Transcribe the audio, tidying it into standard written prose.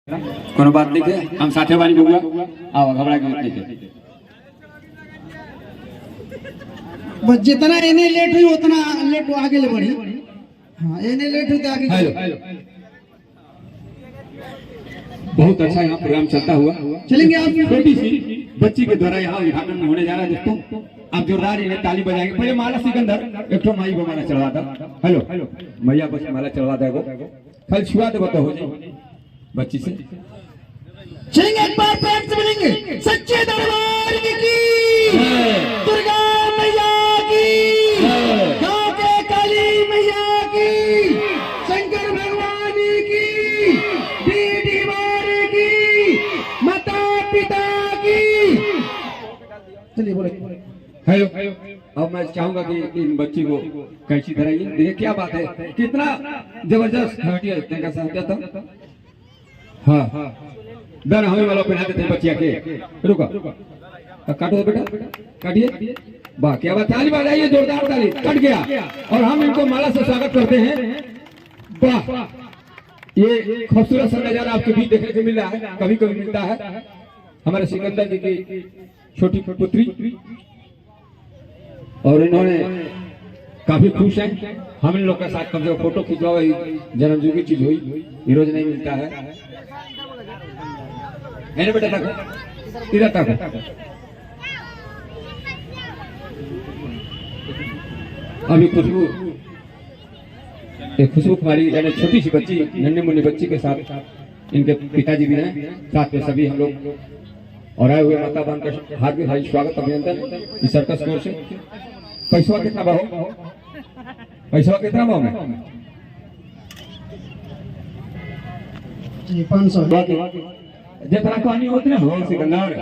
कोनो बात नहीं है, हम साथे बानी बुआ आओ घबरा के मत नहीं बस जितना इन्हें लेट हुई उतना लेट आगे ले बढ़ी। हाँ इन्हें लेट हुई तो आगे हेलो बहुत अच्छा यहाँ प्रोग्राम चलता हुआ चलेंगे। आप छोटी सी बच्ची के द्वारा यहाँ उद्घाटन होने जा रहा है दोस्तों। आप जोरदार इन्हें ताली बजाएंगे। पहले माला सिकंदर एक तो माई को माला चढ़वा था। हेलो मैया बस माला चढ़वा देगो कल छुआ देगो तो हो जाए बच्ची से। चलेंगे एक बार पैर से मिलेंगे। सच्चे दरबार की दुर्गा मैया की, गाँव के काली मैया की, शंकर भगवान की, दीदी मारी की, माता पिता की। चलिए बोले। हेलो अब मैं चाहूंगा कि इन बच्ची को कैसी धराइए। देखिए क्या बात है, कितना जबरदस्त हटिया का साथ था। हाँ दर हमें वाला पहना देते हैं बच्चिया के। रुका काटो बेटा काटिए। वाह क्या बात, ताली बजाइए जोरदार ताली। कट गया और हम इनको माला से स्वागत करते हैं। वाह ये खूबसूरत सा नजारा आपके बीच देखने को मिल रहा है, कभी कभी मिलता है। हमारे सिकंदर जी की छोटी पुत्री और इन्होंने काफी खुश हैं। हम इन लोग के साथ कम से कम फोटो खिंचवाओ, जन्मदिन की चीज हुई रोज नहीं मिलता है। बेटा तक इधर तक अभी खुशबू कुमारी यानी छोटी सी बच्ची नन्ही मुन्नी बच्ची के साथ इनके पिताजी भी हैं, साथ में सभी हम लोग और आए हुए माता बहन का हार्दिक हार्दिक स्वागत अभिनंदन इस सर्कस की ओर से। पैसा कितना भाव, पैसा कितना भाव में 500 जितना कहानी होती है हो सिकंदर